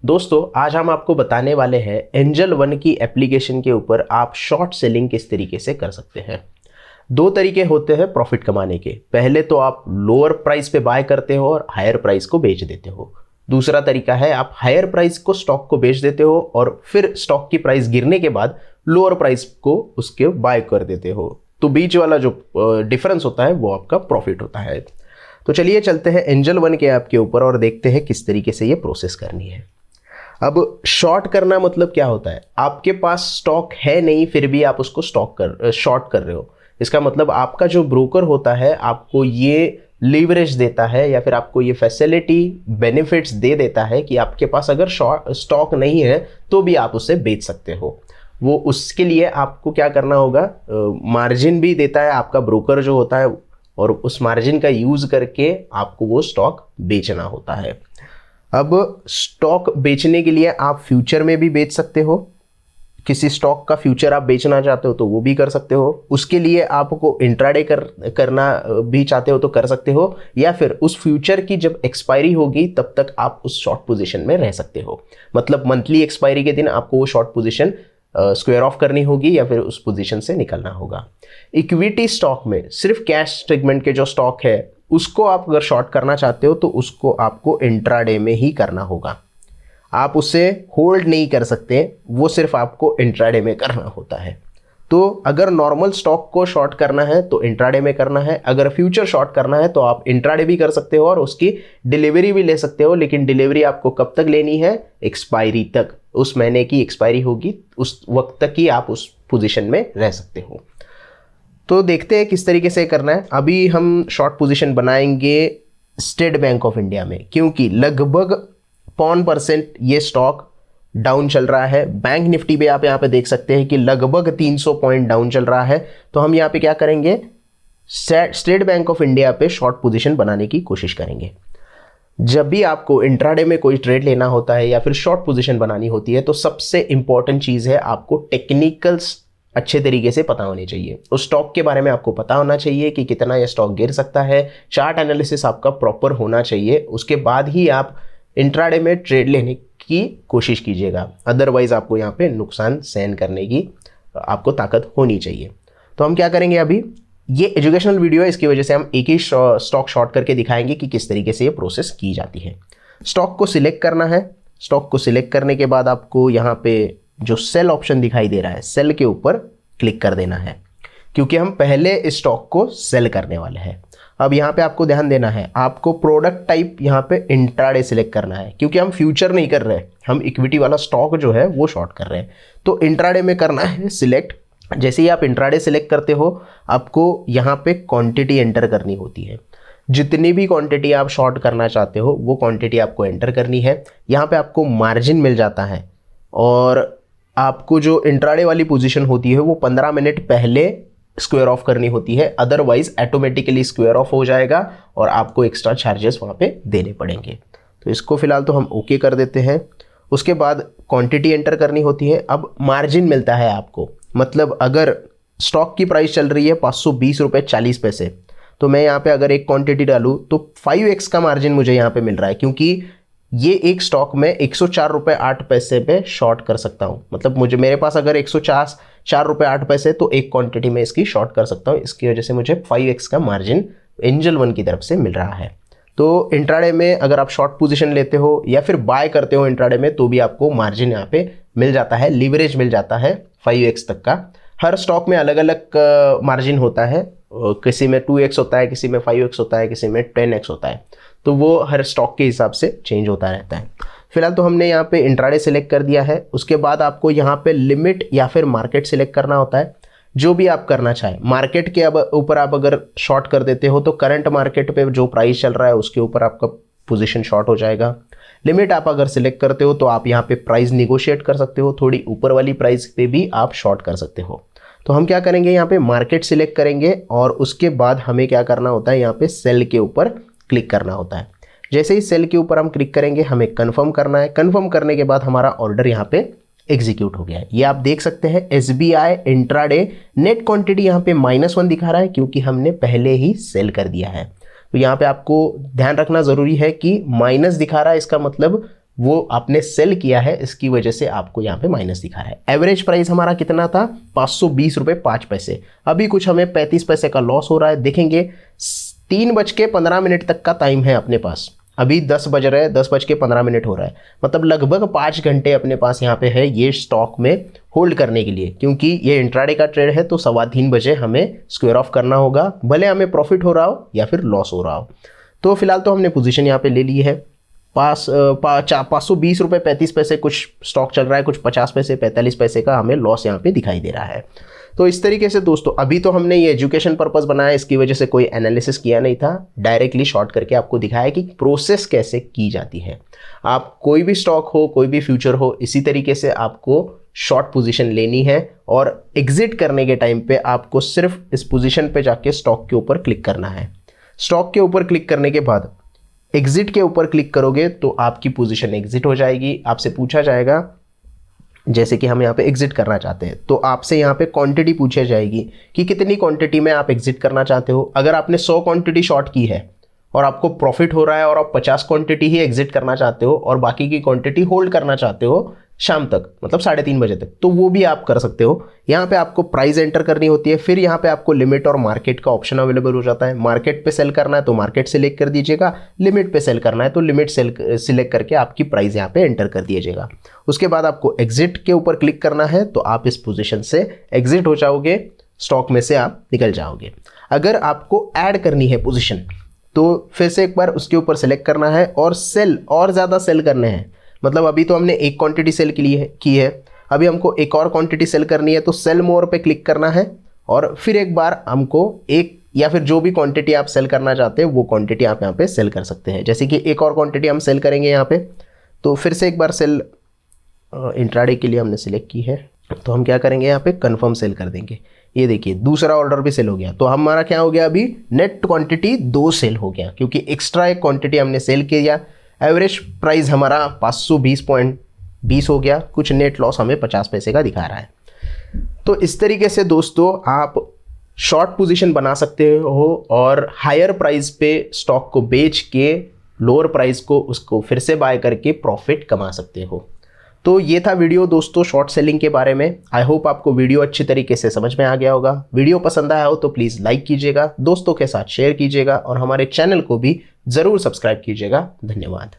दोस्तों आज हम आपको बताने वाले हैं एंजल वन की एप्लीकेशन के ऊपर आप शॉर्ट सेलिंग किस तरीके से कर सकते हैं। दो तरीके होते हैं प्रॉफिट कमाने के। पहले तो आप लोअर प्राइस पे बाय करते हो और हायर प्राइस को बेच देते हो। दूसरा तरीका है आप हायर प्राइस को स्टॉक को बेच देते हो और फिर स्टॉक की प्राइस गिरने के बाद लोअर प्राइस को उसके बाय कर देते हो। तो बीच वाला जो डिफरेंस होता है वो आपका प्रॉफिट होता है। तो चलिए चलते हैं एंजल वन के ऐप के ऊपर और देखते हैं किस तरीके से ये प्रोसेस करनी है। अब शॉर्ट करना मतलब क्या होता है, आपके पास स्टॉक है नहीं फिर भी आप उसको शॉर्ट कर रहे हो। इसका मतलब आपका जो ब्रोकर होता है आपको ये लीवरेज देता है या फिर आपको ये फैसिलिटी बेनिफिट्स दे देता है कि आपके पास अगर स्टॉक नहीं है तो भी आप उसे बेच सकते हो। वो उसके लिए आपको क्या करना होगा, मार्जिन भी देता है आपका ब्रोकर जो होता है और उस मार्जिन का यूज करके आपको वो स्टॉक बेचना होता है। अब स्टॉक बेचने के लिए आप फ्यूचर में भी बेच सकते हो, किसी स्टॉक का फ्यूचर आप बेचना चाहते हो तो वो भी कर सकते हो। उसके लिए आपको इंट्राडे करना भी चाहते हो तो कर सकते हो, या फिर उस फ्यूचर की जब एक्सपायरी होगी तब तक आप उस शॉर्ट पोजीशन में रह सकते हो। मतलब मंथली एक्सपायरी के दिन आपको वो शॉर्ट पोजीशन स्क्वायर ऑफ करनी होगी या फिर उस पोजीशन से निकलना होगा। इक्विटी स्टॉक में सिर्फ कैश सेगमेंट के जो स्टॉक है उसको आप अगर शॉर्ट करना चाहते हो तो उसको आपको इंट्राडे में ही करना होगा। आप उसे होल्ड नहीं कर सकते, वो सिर्फ आपको इंट्राडे में करना होता है। तो अगर नॉर्मल स्टॉक को शॉर्ट करना है तो इंट्राडे में करना है, अगर फ्यूचर शॉर्ट करना है तो आप इंट्राडे भी कर सकते हो और उसकी डिलीवरी भी ले सकते हो। लेकिन डिलीवरी आपको कब तक लेनी है, एक्सपायरी तक। उस महीने की एक्सपायरी होगी उस वक्त तक ही आप उस पोजीशन में रह सकते हो। तो देखते हैं किस तरीके से करना है। अभी हम शॉर्ट पोजीशन बनाएंगे स्टेट बैंक ऑफ इंडिया में, क्योंकि लगभग 5% ये स्टॉक डाउन चल रहा है। बैंक निफ्टी पे आप यहाँ पे देख सकते हैं कि लगभग 300 पॉइंट डाउन चल रहा है। तो हम यहाँ पे क्या करेंगे, स्टेट बैंक ऑफ इंडिया पे शॉर्ट पोजीशन बनाने की कोशिश करेंगे। जब भी आपको इंट्राडे में कोई ट्रेड लेना होता है या फिर शॉर्ट पोजीशन बनानी होती है तो सबसे इंपॉर्टेंट चीज़ है आपको टेक्निकल्स अच्छे तरीके से पता होने चाहिए। उस स्टॉक के बारे में आपको पता होना चाहिए कि कितना यह स्टॉक गिर सकता है। चार्ट एनालिसिस आपका प्रॉपर होना चाहिए, उसके बाद ही आप इंट्राडे में ट्रेड लेने की कोशिश कीजिएगा। अदरवाइज आपको यहाँ पे नुकसान सहन करने की आपको ताकत होनी चाहिए। तो हम क्या करेंगे, अभी ये एजुकेशनल वीडियो है, इसकी वजह से हम एक ही स्टॉक शॉर्ट करके दिखाएंगे कि किस तरीके से ये प्रोसेस की जाती है। स्टॉक को सिलेक्ट करना है। स्टॉक को सिलेक्ट करने के बाद आपको यहाँ पे जो सेल ऑप्शन दिखाई दे रहा है, सेल के ऊपर क्लिक कर देना है, क्योंकि हम पहले इस स्टॉक को सेल करने वाले हैं। अब यहाँ पे आपको ध्यान देना है, आपको प्रोडक्ट टाइप यहाँ पे इंट्राडे सिलेक्ट करना है, क्योंकि हम फ्यूचर नहीं कर रहे, हम इक्विटी वाला स्टॉक जो है वो शॉर्ट कर रहे हैं। तो इंट्राडे में करना है सिलेक्ट। जैसे ही आप इंट्राडे सिलेक्ट करते हो आपको यहाँ पे क्वांटिटी एंटर करनी होती है। जितनी भी क्वांटिटी आप शॉर्ट करना चाहते हो वो क्वांटिटी आपको एंटर करनी है। यहाँ पे आपको मार्जिन मिल जाता है और आपको जो इंट्राडे वाली पोजीशन होती है वो 15 मिनट पहले स्क्वायर ऑफ करनी होती है, अदरवाइज ऑटोमेटिकली स्क्वायर ऑफ हो जाएगा और आपको एक्स्ट्रा चार्जेस वहाँ पे देने पड़ेंगे। तो इसको फिलहाल तो हम ओके कर देते हैं। उसके बाद क्वांटिटी एंटर करनी होती है। अब मार्जिन मिलता है आपको, मतलब अगर स्टॉक की प्राइस चल रही है 520 रुपये 40 पैसे, तो मैं यहाँ पे अगर एक क्वांटिटी डालूँ तो 5x का मार्जिन मुझे यहाँ पे मिल रहा है, क्योंकि ये एक स्टॉक में 104 रुपये 8 पैसे पे शॉर्ट कर सकता हूँ। मतलब मेरे पास अगर 104 रुपये 8 पैसे तो एक क्वांटिटी में इसकी शॉर्ट कर सकता हूँ। इसकी वजह से मुझे 5x का मार्जिन एंजल वन की तरफ से मिल रहा है। तो इंट्राडे में अगर आप शॉर्ट पोजीशन लेते हो या फिर बाय करते हो इंट्राडे में तो भी आपको मार्जिन यहाँ पे मिल जाता है, लीवरेज मिल जाता है 5x तक का। हर स्टॉक में अलग अलग मार्जिन होता है, किसी में 2x होता है, किसी में 5x होता है, किसी में 10x होता है। तो वो हर स्टॉक के हिसाब से चेंज होता रहता है। फिलहाल तो हमने यहाँ पे इंट्राडे सिलेक्ट कर दिया है। उसके बाद आपको यहाँ पे लिमिट या फिर मार्केट सिलेक्ट करना होता है, जो भी आप करना चाहें। मार्केट के ऊपर आप अगर शॉर्ट कर देते हो तो करंट मार्केट पे जो प्राइस चल रहा है उसके ऊपर आपका पोजीशन शॉर्ट हो जाएगा। लिमिट आप अगर सिलेक्ट करते हो तो आप यहाँ पे प्राइस निगोशिएट कर सकते हो, थोड़ी ऊपर वाली प्राइस पे भी आप शॉर्ट कर सकते हो। तो हम क्या करेंगे, यहाँ पे मार्केट सिलेक्ट करेंगे और उसके बाद हमें क्या करना होता है, यहाँ पे सेल के ऊपर क्लिक करना होता है। जैसे ही सेल के ऊपर हम क्लिक करेंगे हमें कंफर्म करना है। कंफर्म करने के बाद हमारा ऑर्डर यहाँ पे एग्जीक्यूट हो गया है। ये आप देख सकते हैं SBI इंट्राडे नेट क्वांटिटी यहाँ पे -1 दिखा रहा है, क्योंकि हमने पहले ही सेल कर दिया है। तो यहाँ पे आपको ध्यान रखना ज़रूरी है कि माइनस दिखा रहा है, इसका मतलब वो आपने सेल किया है, इसकी वजह से आपको यहाँ पे माइनस दिखा रहा है। एवरेज प्राइस हमारा कितना था, 520 रुपये 5 पैसे। अभी कुछ हमें 35 पैसे का लॉस हो रहा है। देखेंगे 3:15 तक का टाइम है अपने पास। अभी 10 बज रहे हैं, 10:15 हो रहा है, मतलब लगभग 5 घंटे अपने पास यहाँ पे है ये स्टॉक में होल्ड करने के लिए। क्योंकि ये इंट्राडे का ट्रेड है तो 3:15 बजे हमें स्क्वायर ऑफ करना होगा, भले हमें प्रॉफिट हो रहा हो या फिर लॉस हो रहा हो। तो फिलहाल तो हमने पोजीशन यहाँ पे ले ली है। 520 रुपये 35 पैसे कुछ स्टॉक चल रहा है, कुछ 50 पैसे 45 पैसे का हमें लॉस यहाँ पे दिखाई दे रहा है। तो इस तरीके से दोस्तों अभी तो हमने ये एजुकेशन पर्पस बनाया, इसकी वजह से कोई एनालिसिस किया नहीं था, डायरेक्टली शॉर्ट करके आपको दिखाया कि प्रोसेस कैसे की जाती है। आप कोई भी स्टॉक हो, कोई भी फ्यूचर हो, इसी तरीके से आपको शॉर्ट पोजीशन लेनी है और एग्जिट करने के टाइम पे आपको सिर्फ इस पोजीशन पे जाके स्टॉक के ऊपर क्लिक करना है। स्टॉक के ऊपर क्लिक करने के बाद एग्जिट के ऊपर क्लिक करोगे तो आपकी पोजीशन एग्जिट हो जाएगी। आपसे पूछा जाएगा, जैसे कि हम यहाँ पे एग्जिट करना चाहते हैं तो आपसे यहाँ पे क्वांटिटी पूछी जाएगी कि कितनी क्वांटिटी में आप एग्जिट करना चाहते हो। अगर आपने 100 क्वांटिटी शॉर्ट की है और आपको प्रॉफिट हो रहा है और आप 50 क्वांटिटी ही एग्जिट करना चाहते हो और बाकी की क्वांटिटी होल्ड करना चाहते हो शाम तक, मतलब 3:30 बजे तक, तो वो भी आप कर सकते हो। यहाँ पे आपको प्राइस एंटर करनी होती है, फिर यहाँ पे आपको लिमिट और मार्केट का ऑप्शन अवेलेबल हो जाता है। मार्केट पे सेल करना है तो मार्केट सेलेक्ट कर दीजिएगा, लिमिट पे सेल करना है तो लिमिट सिलेक्ट करके आपकी प्राइस यहाँ पे एंटर कर दीजिएगा। उसके बाद आपको एग्जिट के ऊपर क्लिक करना है तो आप इस पोजिशन से एग्जिट हो जाओगे, स्टॉक में से आप निकल जाओगे। अगर आपको ऐड करनी है पोजिशन तो फिर से एक बार उसके ऊपर सेलेक्ट करना है और सेल और ज़्यादा सेल करने हैं। मतलब अभी तो हमने एक क्वांटिटी सेल की है, अभी हमको एक और क्वांटिटी सेल करनी है तो सेल मोर पे क्लिक करना है और फिर एक बार हमको एक या फिर जो भी क्वांटिटी आप सेल करना चाहते हैं वो क्वांटिटी आप यहाँ पे सेल कर सकते हैं। जैसे कि एक और क्वांटिटी हम सेल करेंगे यहाँ पे, तो फिर से एक बार सेल इंट्राडे के लिए हमने सिलेक्ट की है तो हम क्या करेंगे, यहाँ पे कन्फर्म सेल कर देंगे। ये देखिए दूसरा ऑर्डर भी सेल हो गया। तो हमारा क्या हो गया, अभी नेट क्वांटिटी 2 सेल हो गया क्योंकि एक्स्ट्रा एक क्वांटिटी हमने सेल किया। एवरेज प्राइस हमारा 520.20 हो गया, कुछ नेट लॉस हमें 50 पैसे का दिखा रहा है। तो इस तरीके से दोस्तों आप शॉर्ट पोजीशन बना सकते हो और हायर प्राइस पे स्टॉक को बेच के लोअर प्राइस को उसको फिर से बाय करके प्रॉफिट कमा सकते हो। तो ये था वीडियो दोस्तों शॉर्ट सेलिंग के बारे में। आई होप आपको वीडियो अच्छी तरीके से समझ में आ गया होगा। वीडियो पसंद आया हो तो प्लीज़ लाइक कीजिएगा, दोस्तों के साथ शेयर कीजिएगा और हमारे चैनल को भी ज़रूर सब्सक्राइब कीजिएगा। धन्यवाद।